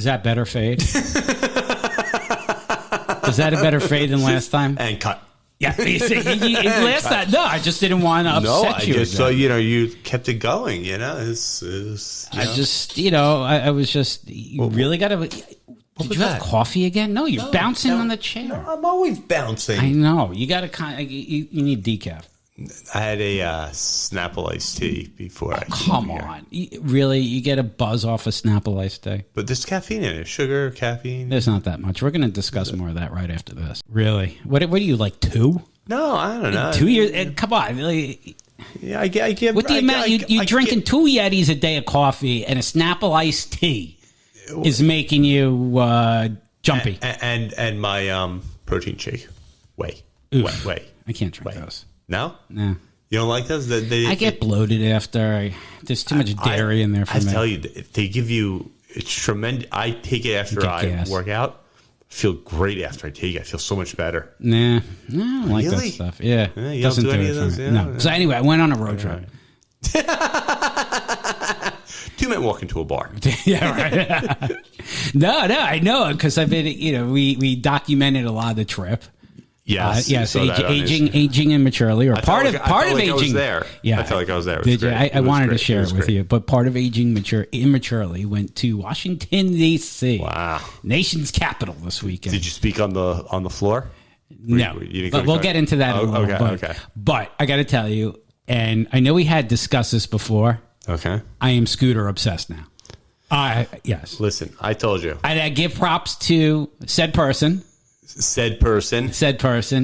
that better fade? Is that a better fade than last time? And cut. Yeah, last time. No, I just didn't want to upset you. I just saw, you kept it going, I was just, you really got to. Did you have coffee again? No, you're bouncing on the chair. No, I'm always bouncing. I know. You got to you need decaf. I had a Snapple iced tea before I came Come on. Really? You get a buzz off a Snapple iced tea? But there's caffeine in it. Sugar, caffeine. There's not that much. We're going to discuss more of that right after this. Really? What are you, like 2? No, I don't know. 2 years? Come on. Really? Yeah, I get. What the amount? You're drinking 2 Yetis a day of coffee and a Snapple iced tea is making you jumpy. And my protein shake. Whey. I can't drink those. No? No. You don't like those? I get bloated after. There's too much dairy in there for me. I tell you, they give you, it's tremendous. I take it after I work out. I feel great after I take it. I feel so much better. Nah, I don't like that stuff. Yeah. You doesn't do any of those? Yeah, no. So anyway, I went on a road trip. Right. 2 men walk into a bar. Yeah, right. No, I know, because I've been, we documented a lot of the trip. Yes, aging immaturely, or part of aging. I was there. Yeah, I felt like I was there. Did you? I wanted to share it with you, but part of aging immaturely went to Washington D.C. Wow, nation's capital this weekend. Did you speak on the floor? No, but we'll get into that in a little bit. Okay. But I got to tell you, and I know we had discussed this before. Okay, I am scooter obsessed now. Yes. Listen, I told you. I give props to said person. Said person.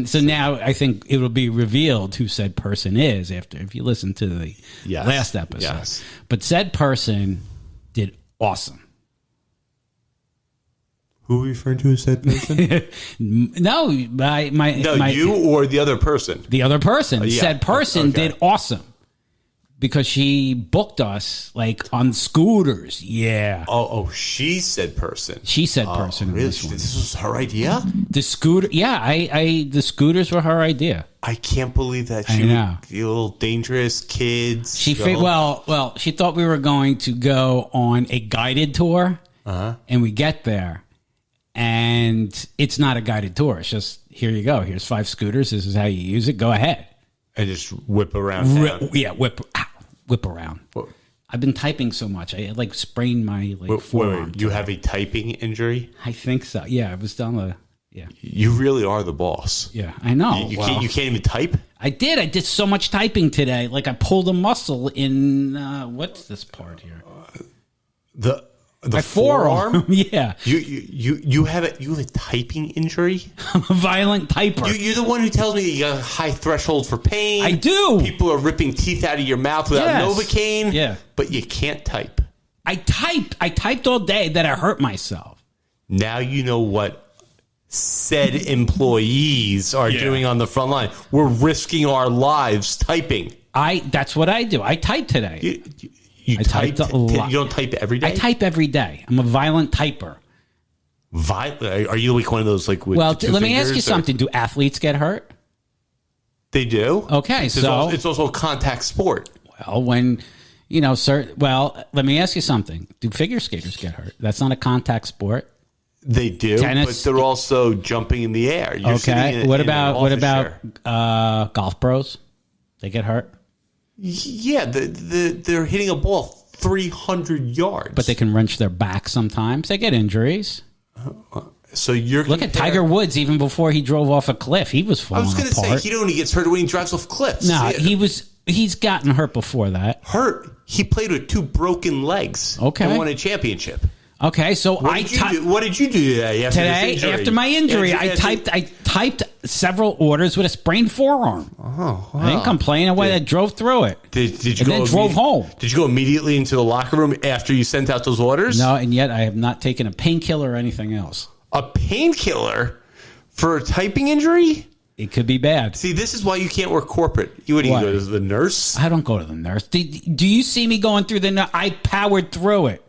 So now I think it will be revealed who said person is if you listen to the last episode. Yes. But said person did awesome. Who are you referring to as said person? No, you or the other person. The other person. Said person did awesome. Because she booked us on scooters. Yeah. Oh, she said person. She said person. Really? This was her idea? The scooter. Yeah, the scooters were her idea. I can't believe that. She a little dangerous kids. She she thought we were going to go on a guided tour. And we get there. And it's not a guided tour. It's just, here you go. Here's 5 scooters. This is how you use it. Go ahead. And just whip around town. Whip around. What? I've been typing so much. I sprained my forearm. You have a typing injury? I think so. Yeah, I was down the. Yeah. You really are the boss. Yeah, I know. You can't even type? I did so much typing today. I pulled a muscle in what's this part here? The forearm? Yeah. You have a typing injury? I'm a violent typer. You're the one who tells me you got a high threshold for pain. I do. People are ripping teeth out of your mouth without Novocaine. Yeah. But you can't type. I typed all day that I hurt myself. Now you know what said employees are doing on the front line. We're risking our lives typing. That's what I do. I type today. You type a lot. You don't type every day? I type every day. I'm a violent typer. Are you one of those with let me ask you something. Do athletes get hurt? They do. Okay, it's also a contact sport. Well, when let me ask you something. Do figure skaters get hurt? That's not a contact sport. They do, tennis, but they're also jumping in the air. Okay. What about golf pros? They get hurt? Yeah, they're hitting a ball 300 yards. But they can wrench their back sometimes. They get injuries. So you're look at Tiger Woods. Even before he drove off a cliff, he was falling apart. I was going to say he only gets hurt when he drives off cliffs. No, he's gotten hurt before that. Hurt? He played with 2 broken legs. Okay, and won a championship. Okay, so what did you do today? After my injury, I typed several orders with a sprained forearm. Oh, wow. I didn't complain. I drove through it. Did you drove home. Did you go immediately into the locker room after you sent out those orders? No, and yet I have not taken a painkiller or anything else. A painkiller for a typing injury? It could be bad. See, this is why you can't work corporate. You would go to the nurse? I don't go to the nurse. Do you see me going through the nurse? I powered through it.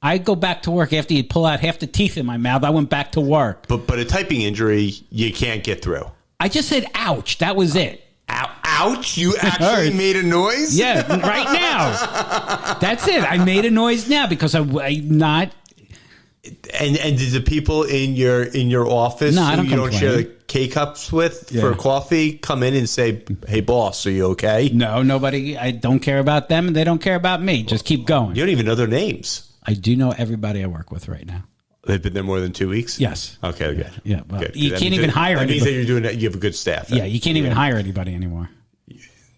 I go back to work after you pull out half the teeth in my mouth. I went back to work. But a typing injury, you can't get through. I just said, ouch. That was it. Ouch? You actually made a noise? Yeah, right now. That's it. I made a noise now because I'm not... And did the people in your office No, I don't who you don't complain. share the K-cups with for coffee come in and say, "Hey, boss, are you okay?" No, nobody. I don't care about them, and they don't care about me. Just keep going. You don't even know their names. I do know everybody I work with right now. They've been there more than 2 weeks? Yes. Okay, good. Yeah, well, Good. you That can't means even that- hire That means anybody. that you're doing. You have a good staff. Then. Yeah, you can't even hire anybody anymore.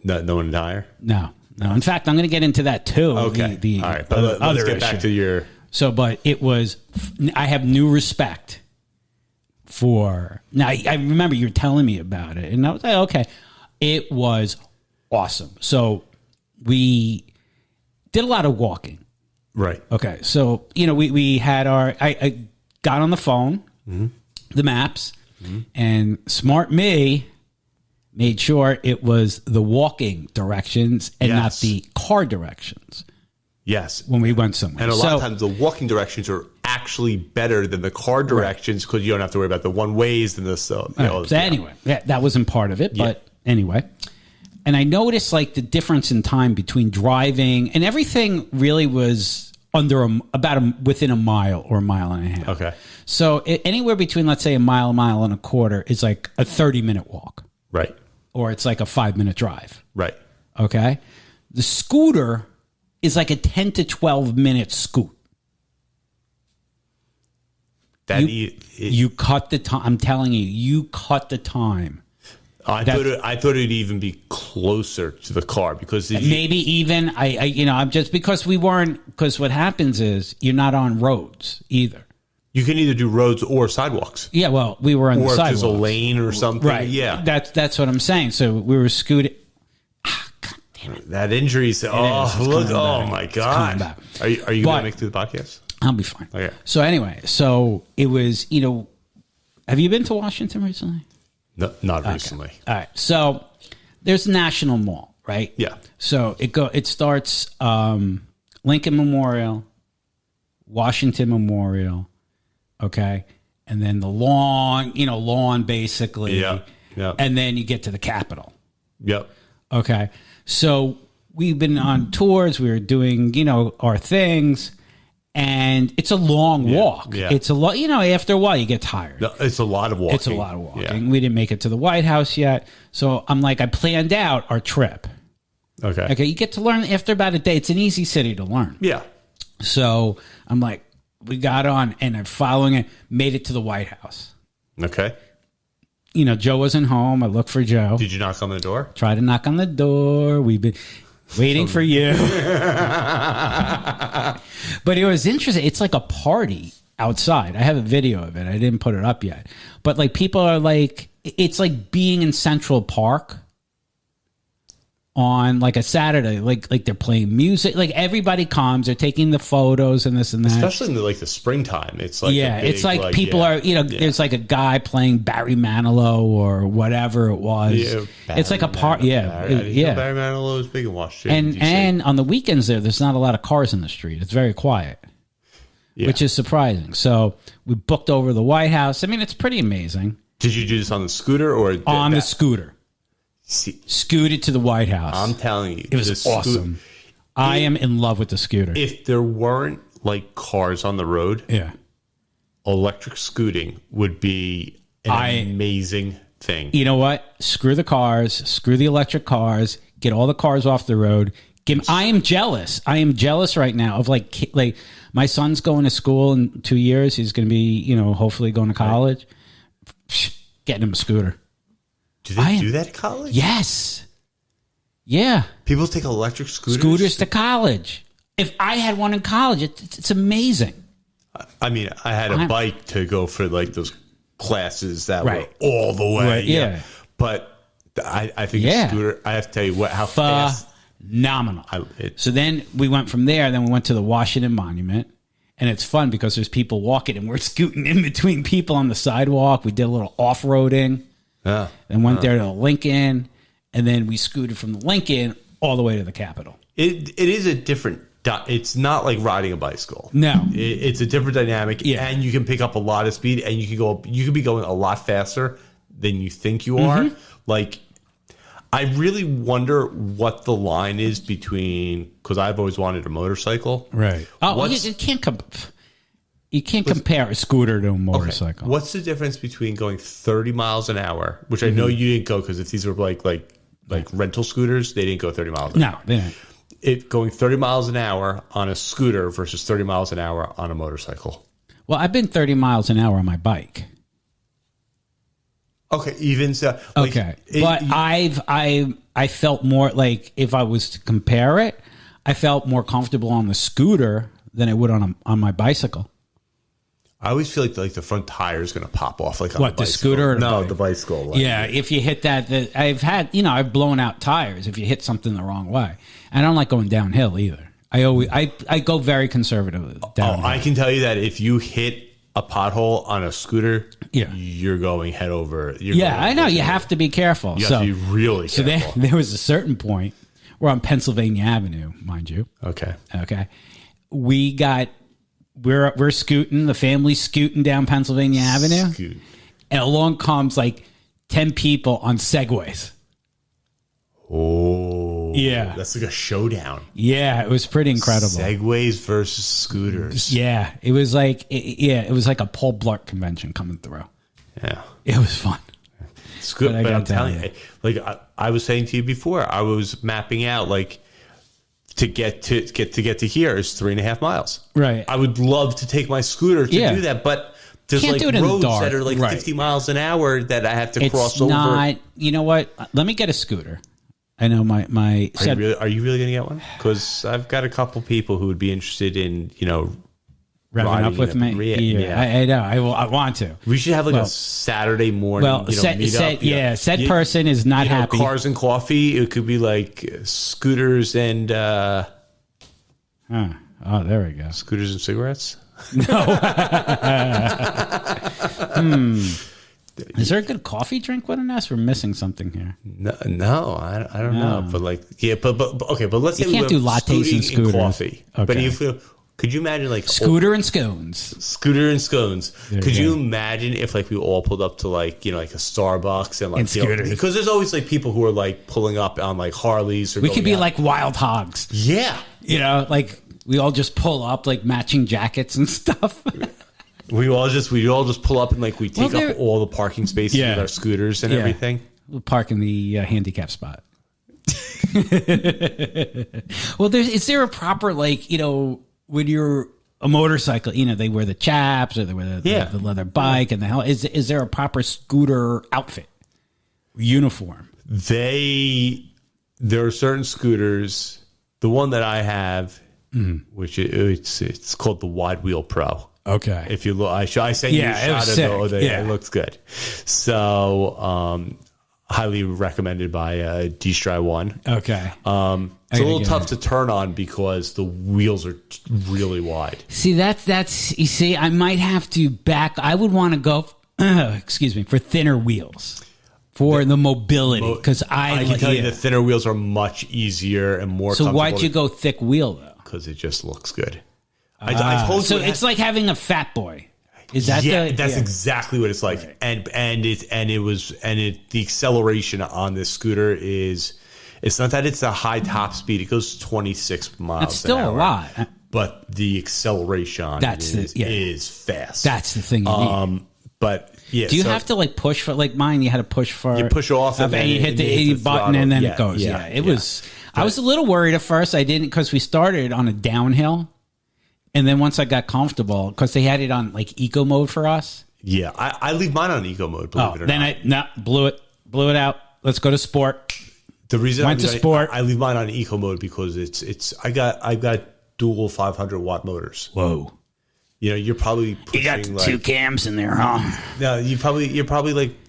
No one to hire. No. In fact, I'm going to get into that too. Okay. The All right. But let's other get back issue. to your. So, but it was. I have new respect for. Now, I remember you were telling me about it, and I was like, okay, it was awesome. So we did a lot of walking. Right. Okay, so we had our. I got on the phone, the maps, and smart me made sure it was the walking directions and not Yes. the car directions Yes. when we went somewhere. And a lot of times the walking directions are actually better than the car directions because you don't have to worry about the one ways and the so. So anyway, that wasn't part of it, but anyway. And I noticed like the difference in time between driving and everything really was within a mile or a mile and a half. Okay. So anywhere between, let's say, a mile and a quarter is like a 30-minute walk, Right. or it's like a 5-minute drive. Right. Okay. The scooter is like a 10 to 12-minute scoot. You cut the time. I'm telling you, you cut the time. I thought it'd even be closer to the car because Maybe even I'm just because what happens is you're not on roads either. you can either do roads or sidewalks, Yeah, well, we were on the or if sidewalks. there's a lane or something. Right. Yeah. That's what I'm saying. So we were scooting. God damn it. That injury's. It's Look! coming Oh back. my It's God! coming back. Are you going But- to make it through the podcast? I'll be fine. Okay. So anyway, it was, have you been to Washington recently? No, not recently. All right. So there's National Mall, right? Yeah. So it starts Lincoln Memorial, Washington Memorial, okay? And then the lawn basically. Yeah. Yeah. And then you get to the Capitol. Yep. Okay. So we've been on tours, we were doing, our things, and it's a long walk. Yeah. It's a lot, after a while you get tired. No, it's a lot of walking. It's a lot of walking. Yeah. We didn't make it to the White House yet. So I'm like, I planned out our trip. Okay. Okay. You get to learn after about a day. It's an easy city to learn. Yeah. So I'm like, we got on and I'm following it, made it to the White House. Okay. Joe wasn't home. I looked for Joe. Did you knock on the door? Tried to knock on the door. We've been waiting for you. But it was interesting. It's like a party outside. I have a video of it. I didn't put it up yet. But like people are like, it's like being in Central Park on like a Saturday. Like they're playing music. Like everybody comes. They're taking the photos and this and that. Especially in the springtime. It's like it's like people are, there's like a guy playing Barry Manilow or whatever it was. Yeah, it's like a part. Yeah. Barry Manilow is big in Washington. And on the weekends there's not a lot of cars in the street. It's very quiet, which is surprising. So we booked over the White House. I mean, it's pretty amazing. Did you do this on the scooter or On the scooter? See, Scooted to the White House. I'm telling you, it was awesome. I am in love with the scooter. If there weren't like cars on the road, electric scooting would be an amazing thing. You know what? Screw the cars. Screw the electric cars. Get all the cars off the road. I am jealous. I am jealous right now of like my son's going to school in 2 years. He's going to be, hopefully going to college. Getting him a scooter. Do they do that at college? Yes. Yeah. People take electric scooters to college. If I had one in college, it's amazing. I mean, I had a bike to go for like those classes that were all the way. Right, yeah. But I think a scooter, I have to tell you how fast. Phenomenal. So then we went from there. Then we went to the Washington Monument. And it's fun because there's people walking and we're scooting in between people on the sidewalk. We did a little off-roading. Yeah. And went there to the Lincoln. And then we scooted from the Lincoln all the way to the Capitol. It is a different... It's not like riding a bicycle. No. It's a different dynamic. Yeah. And you can pick up a lot of speed. And you can be going a lot faster than you think you are. Like... I really wonder what the line is between, because I've always wanted a motorcycle. Right. Oh, you can't come. You can't compare a scooter to a motorcycle. Okay. What's the difference between going 30 miles an hour, which I know you didn't go because if these were like rental scooters, they didn't go 30 miles an hour. No, they didn't. Going 30 miles an hour on a scooter versus 30 miles an hour on a motorcycle. Well, I've been 30 miles an hour on my bike. Okay, even so. Like, okay, but I felt more like if I was to compare it, I felt more comfortable on the scooter than I would on my bicycle. I always feel like the front tire is going to pop off. Like on what, the scooter? Or the bicycle. Like, yeah, if you hit that, I've blown out tires if you hit something the wrong way. I don't like going downhill either. I go very conservative downhill. I can tell you that if you hit a pothole on a scooter, you're going head over. I know. You have to be careful. You have to be really careful. So there was a certain point, we're on Pennsylvania Avenue, mind you. Okay. We're scooting, the family's scooting down Pennsylvania Avenue. And along comes like 10 people on Segways. Oh. Yeah. That's like a showdown. Yeah, it was pretty incredible. Segways versus scooters. Yeah. It was like a Paul Blart convention coming through. Yeah. It was fun. It's good, but I'm telling you, like I was saying to you before, I was mapping out like to get to here is 3.5 miles. Right. I would love to take my scooter to do that, but there's like roads that are like 50 miles an hour that I have to cross over. You know what? Let me get a scooter. I know my. Are you really going to get one? Because I've got a couple people who would be interested in revving up with me. Yeah. I know. I want to. We should have a Saturday morning. Meet up. Said person is not happy. Cars and coffee. It could be like scooters and. Oh, there we go. Scooters and cigarettes. No. Is there a good coffee drink with an S? We're missing something here. No, I don't know. But but let's say you can't do lattes and scooters. Coffee. Okay. But could you imagine like scooter and scones? Scooter and scones. Could you imagine if like we all pulled up to like a Starbucks and like scooters? Because there's always like people who are like pulling up on like Harleys. Or we could be like wild hogs. Yeah, like we all just pull up like matching jackets and stuff. We all just pull up and like we take up all the parking spaces with our scooters and everything. We'll park in the handicap spot. Well, is there a proper when you're a motorcycle, they wear the chaps or they wear the leather bike and the hell. Is there a proper scooter outfit, uniform? There are certain scooters. The one that I have, which it's called the Wide Wheel Pro. Okay. If you look, I sent you a shot of it. It looks good. So, highly recommended by D-Stry One. Okay. It's a little tough to turn on because the wheels are really wide. See, that's you see, I might have to back. I would want to go, for thinner wheels for the mobility because I can tell you the thinner wheels are much easier and more. So why'd you go thick wheel though? Because it just looks good. I told you it's like having a fat boy. Is that that's exactly what it's like. Right. And the acceleration on this scooter is, it's not that it's a high top speed. It goes 26 miles. That's still an hour, a lot. But the acceleration on is fast. That's the thing. You need. But yeah. Do you have to like push for like mine? You had to push for. You push off and then you hit the 80 button and then it goes. Yeah. It was. I was a little worried at first. I didn't because we started on a downhill. And then once I got comfortable, because they had it on like eco mode for us. Yeah, I leave mine on eco mode. Believe it or not. Then I blew it out. Let's go to sport. The reason went to sport. I leave mine on eco mode because I've got dual 500-watt motors. Whoa. You're probably pushing, you got two cams in there, huh? No, you probably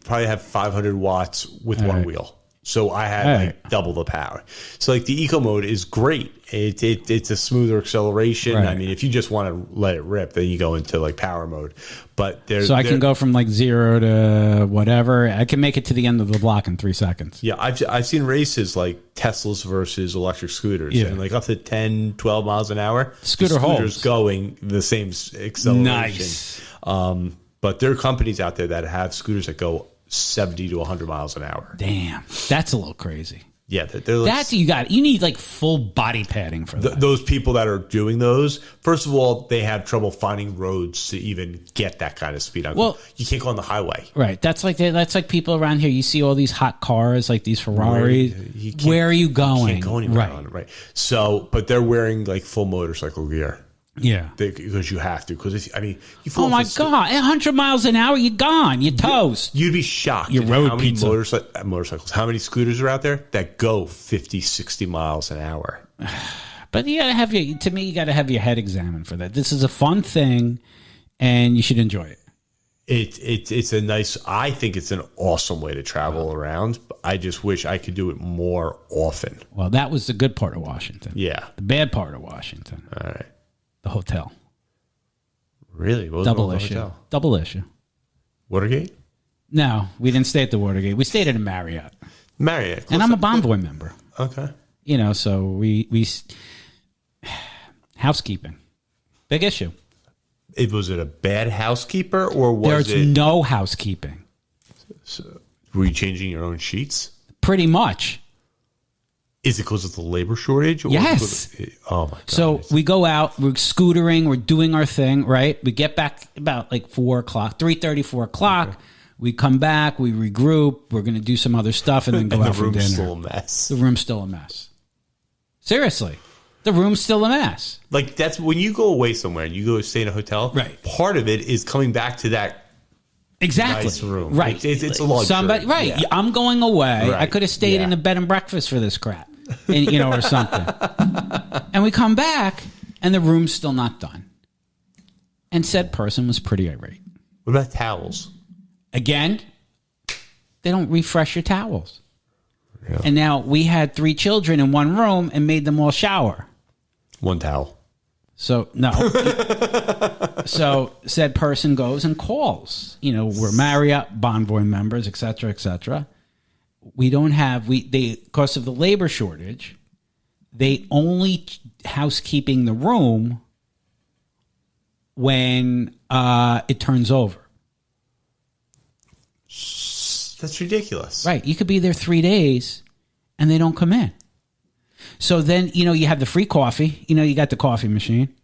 have 500 watts with one wheel. So I had double the power. So like the eco mode is great. It's a smoother acceleration. Right. I mean, if you just want to let it rip, then you go into like power mode. But I can go from like 0 to whatever. I can make it to the end of the block in 3 seconds. Yeah, I've seen races like Teslas versus electric scooters, and like up to 10, 12 miles an hour. Scooters going the same acceleration. Nice. But there are companies out there that have scooters that go 70 to 100 miles an hour. Damn, that's a little crazy. Yeah, they're like, That's you need like full body padding for that. Those people that are doing those, first of all, they have trouble finding roads to even get that kind of speed. Well, you can't go on the highway. Right. That's like people around here. You see all these hot cars, like these Ferraris. Where are you going? You can't go anywhere on it, right? So, but they're wearing like full motorcycle gear. Yeah, because you have to. Because you fall. Oh my God! 100 miles an hour, you're gone. You're toast. You'd be shocked. Your road how many pizza. motorcycles? How many scooters are out there that go 50, 60 miles an hour? But you gotta have you got to have your head examined for that. This is a fun thing, and you should enjoy it. It's a nice. I think it's an awesome way to travel around. I just wish I could do it more often. Well, that was the good part of Washington. Yeah, the bad part of Washington. All right. The hotel. Really? What was Double the issue. Hotel? Double issue. Watergate? No, we didn't stay at the Watergate. We stayed at a Marriott. Marriott. And I'm a Bonvoy member. Okay. So we housekeeping. Big issue. Was it a bad housekeeper or was There's no housekeeping. So, were you changing your own sheets? Pretty much. Is it because of the labor shortage? Or yes. Oh, my God. So we go out, we're scootering, we're doing our thing, right? We get back about like 4 o'clock, 3:30, 4 o'clock. Okay. We come back, we regroup, we're going to do some other stuff and then go out for dinner. The room's still a mess. The room's still a mess. Seriously. The room's still a mess. Like, that's when you go away somewhere and you go stay in a hotel, right? Part of it is coming back to that nice room. Right. It's a luxury. Right. Yeah. I'm going away. Right. I could have stayed in a bed and breakfast for this crap. And, or something. And we come back, and the room's still not done. And said person was pretty irate. What about towels? Again, they don't refresh your towels. Yeah. And now we had 3 children in one room and made them all shower. One towel. So, no. So said person goes and calls. We're Marriott, Bonvoy members, et cetera, et cetera. We don't have, because of the labor shortage, they only housekeeping the room when it turns over. That's ridiculous. Right. You could be there 3 days and they don't come in. So then, you have the free coffee. You got the coffee machine.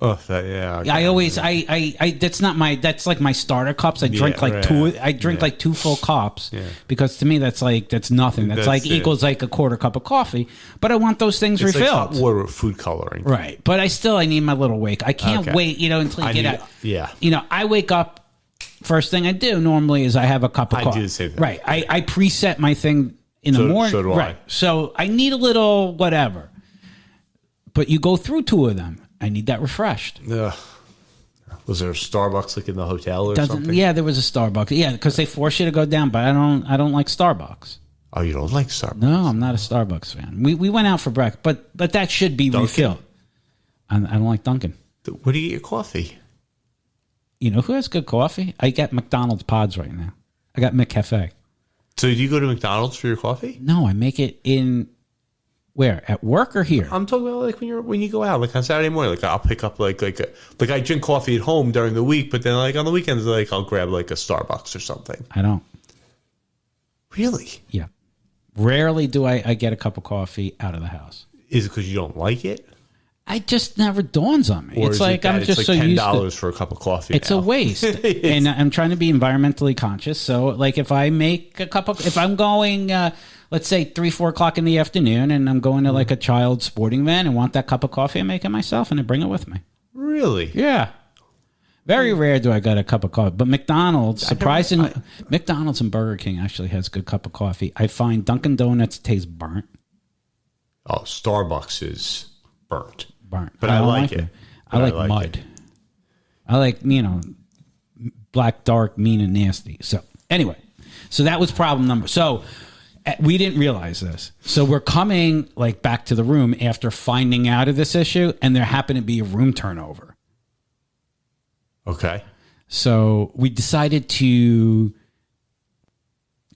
Oh, yeah. I always, that's like my starter cups. I drink like two. I drink like 2 full cups because to me that's nothing. That's like equals like a quarter cup of coffee. But I want those things refilled. Like hot water with food coloring, right? But I need my little wake. I can't wait, until you get out. Yeah. I wake up. First thing I do normally is I have a cup of coffee. I do the same thing. Right. I preset my thing in the morning. So do I. Right. So I need a little whatever. But you go through 2 of them. I need that refreshed. Was there a Starbucks like in the hotel or something? Yeah, there was a Starbucks. Yeah, because they force you to go down, but I don't like Starbucks. Oh, you don't like Starbucks? No, I'm not a Starbucks fan. We went out for breakfast, but that should be Dunkin'? refilled. I don't like Dunkin'. Where do you get your coffee? You know who has good coffee? I got McDonald's pods right now. I got McCafe. So do you go to McDonald's for your coffee? No, I make it in... Where? At work or here? I'm talking about like when you go out, like on Saturday morning. Like I'll pick up like I drink coffee at home during the week, but then like on the weekends, like I'll grab like a Starbucks or something. I don't. Really? Yeah. Rarely do I get a cup of coffee out of the house. Is it because you don't like it? I just never dawns on me. Or it's like I'm just like so used to $10 for a cup of coffee. It's now. a waste, and I'm trying to be environmentally conscious. So, like, if I make a cup of, if I'm going, let's say 3-4 o'clock in the afternoon, and I'm going to like a child's sporting event and want that cup of coffee, I make it myself and I bring it with me. Really? Yeah. Very rare do I get a cup of coffee, but McDonald's, surprisingly, McDonald's and Burger King actually has good cup of coffee. I find Dunkin' Donuts tastes burnt. Oh, Starbucks is burnt. But I like it. I like mud. I like, black, dark, mean, and nasty. So anyway, so that was problem number. So we didn't realize this. So we're coming like back to the room after finding out of this issue, and there happened to be a room turnover. Okay. So we decided to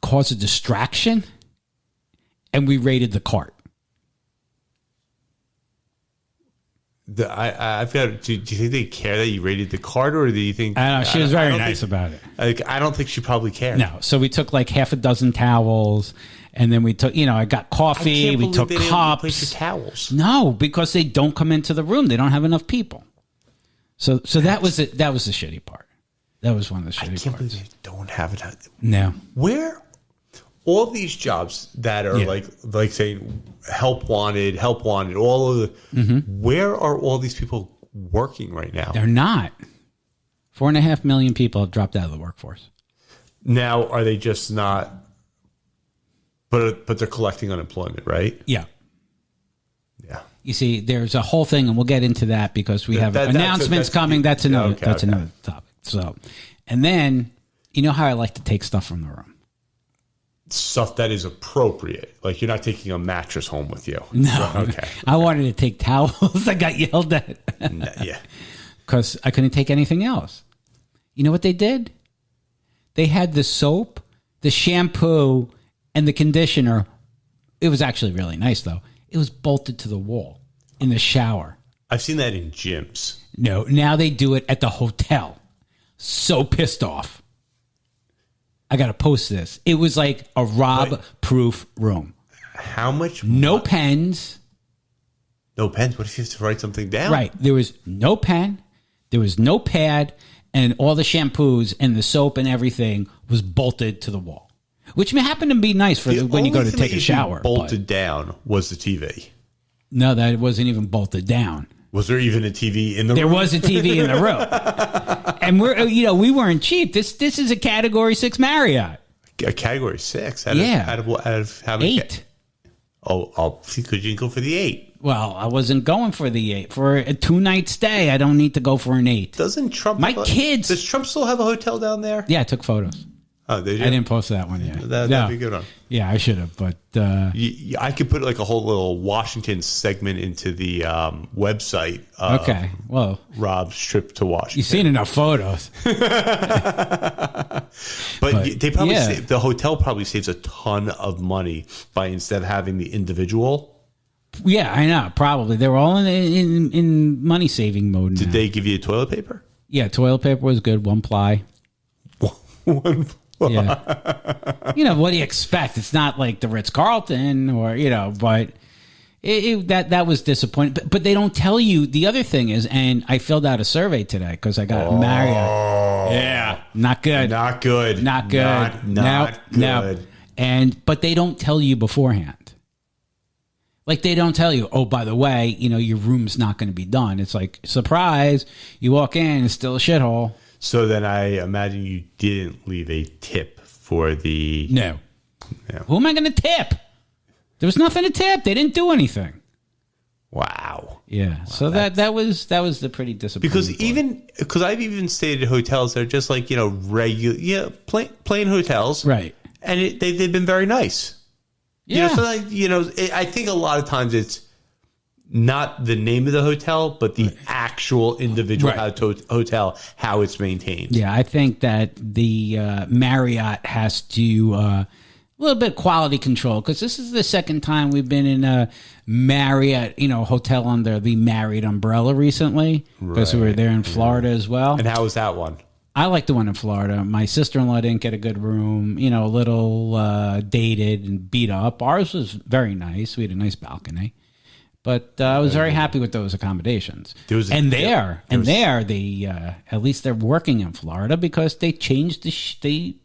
cause a distraction, and we raided the cart. I've got. Do you think they care that you rated the card, or do you think? I don't know. She was very nice about it. I don't think she probably cared. No. So we took like half a dozen towels, and then we took. I got coffee. We took cups. Replace your towels. No, because they don't come into the room. They don't have enough people. So that was it. That was the shitty part. That was one of the shitty parts. I can't believe they don't have it. No. Where all these jobs that are like saying help wanted, all of the where are all these people working right now? They're not. 4.5 million people have dropped out of the workforce. Now, are they just not? But they're collecting unemployment, right? Yeah. Yeah. You see, there's a whole thing, and we'll get into that because we have announcements coming. That's another topic. So, and then you know how I like to take stuff from the room. Stuff that is appropriate. Like you're not taking a mattress home with you. No. Okay. I wanted to take towels. I got yelled at. Yeah. Because I couldn't take anything else. You know what they did? They had the soap, the shampoo, and the conditioner. It was actually really nice, though. It was bolted to the wall in the shower. I've seen that in gyms. No, now they do it at the hotel. So pissed off. I got to post this. It was like a Rob-proof room. How much? No pens. No pens? What if you have to write something down? Right. There was no pen. There was no pad. And all the shampoos and the soap and everything was bolted to the wall. Which may happen to be nice for when you go to take a shower. Bolted down was the TV. No, that wasn't even bolted down. Was there even a TV in the room? There was a TV in the room. And we weren't cheap. This is a Category 6 Marriott. A Category 6? Out of how many? 8. Oh, could you go for the 8? Well, I wasn't going for the 8. For a 2-night stay, I don't need to go for an 8. Doesn't Trump... Kids... Does Trump still have a hotel down there? Yeah, I took photos. Oh, did you? I didn't post that one yet. That'd be a good one. Yeah, I should have, but... I could put like a whole little Washington segment into the website. Okay, well... Rob's trip to Washington. You've seen enough photos. but they probably the hotel probably saves a ton of money by instead of having the individual. Yeah, I know. Probably. They were all in money-saving mode now. Did they give you toilet paper? Yeah, toilet paper was good. 1 ply. 1 ply. Yeah. What do you expect? It's not like the Ritz-Carlton or, but that was disappointing. But they don't tell you. The other thing is, and I filled out a survey today because I got Marriott. Yeah. Not good. Not good. Not good. Not good. No. But they don't tell you beforehand. Like, they don't tell you, oh, by the way, your room's not going to be done. It's like, surprise, you walk in, it's still a shithole. So then I imagine you didn't leave a tip for the... No. Yeah. Who am I going to tip? There was nothing to tip. They didn't do anything. Wow. Yeah. Wow, so that was the pretty disappointing Because I've even stayed at hotels that are just like, regular, plain hotels. Right. And they've been very nice. Yeah. I think a lot of times it's not the name of the hotel, but the actual individual hotel, how it's maintained. Yeah, I think that the Marriott has to a little bit of quality control, because this is the second time we've been in a Marriott, hotel under the Marriott umbrella recently, because we were there in Florida as well. And how was that one? I like the one in Florida. My sister-in-law didn't get a good room, a little dated and beat up. Ours was very nice. We had a nice balcony. But I was very happy with those accommodations. At least they're working in Florida because they changed clean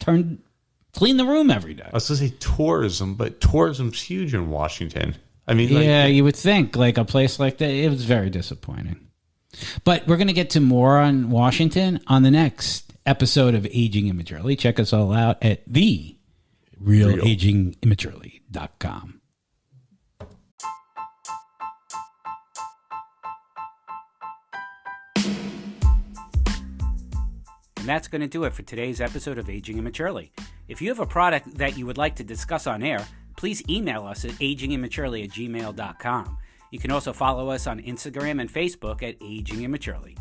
the room every day. I was going to say tourism, but tourism's huge in Washington. I mean, you would think like a place like that. It was very disappointing. But we're going to get to more on Washington on the next episode of Aging Immaturely. Check us all out at therealagingimmaturely.com. And that's going to do it for today's episode of Aging Immaturely. If you have a product that you would like to discuss on air, please email us at agingimmaturely@gmail.com. You can also follow us on Instagram and Facebook at Aging Immaturely.